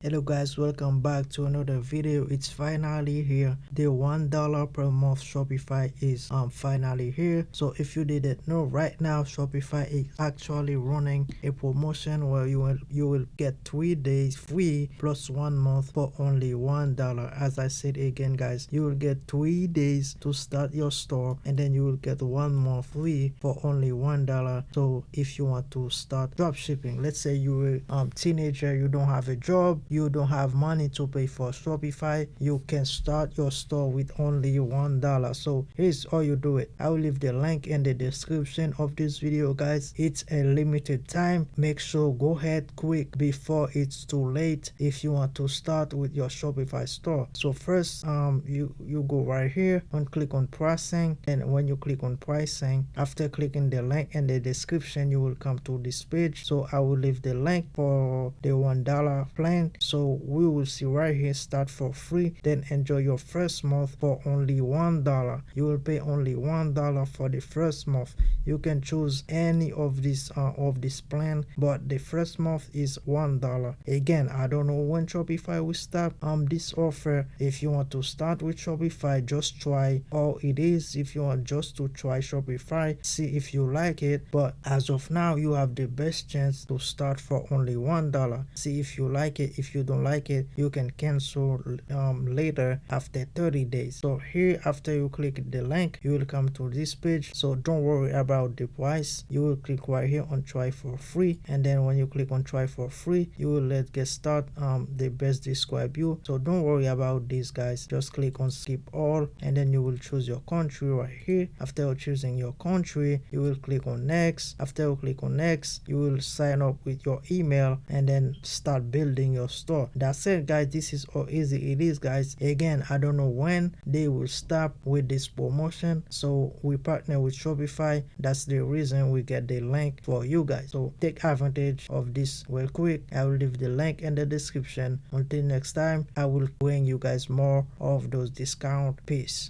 Hello guys, welcome back to another video. It's finally here. The $1 per month Shopify is finally here. So if you didn't know, right now Shopify is actually running a promotion where you will get 3 days free plus 1 month for only $1. As I said again guys, you will get 3 days to start your store and then you will get 1 month free for only $1. So if you want to start dropshipping, let's say you're a teenager, you don't have a job, you don't have money to pay for Shopify, you can start your store with only $1. So here's how you do it. I will leave the link in the description of this video guys. It's a limited time. Make sure go ahead quick before it's too late if you want to start with your Shopify store. So first you go right here and click on pricing, and when you click on pricing, after clicking the link in the description, you will come to this page. So I will leave the link for the $1 plan. So we will see right here, start for free, then enjoy your first month for only $1. You will pay only $1 for the first month. You can choose any of this plan, but the first month is $1. Again, I don't know when Shopify will stop this offer. If you want to start with Shopify, just try all it is. If you want just to try Shopify, see if you like it, but as of now you have the best chance to start for only $1. See if you like it. If you don't like it, you can cancel later after 30 days. So here, after you click the link, you will come to this page. So don't worry about the price. You will click right here on try for free, and then when you click on try for free, you will let get start the best describe you. So don't worry about this guys, just click on skip all, and then you will choose your country right here. After choosing your country, you will click on next. After you click on next, you will sign up with your email and then start building your store. That's it guys. This is how easy it is guys. Again, I don't know when they will stop with this promotion, so we partner with Shopify. That's the reason we get the link for you guys. So take advantage of this real quick. I will leave the link in the description. Until next time, I will bring you guys more of those discount. Peace.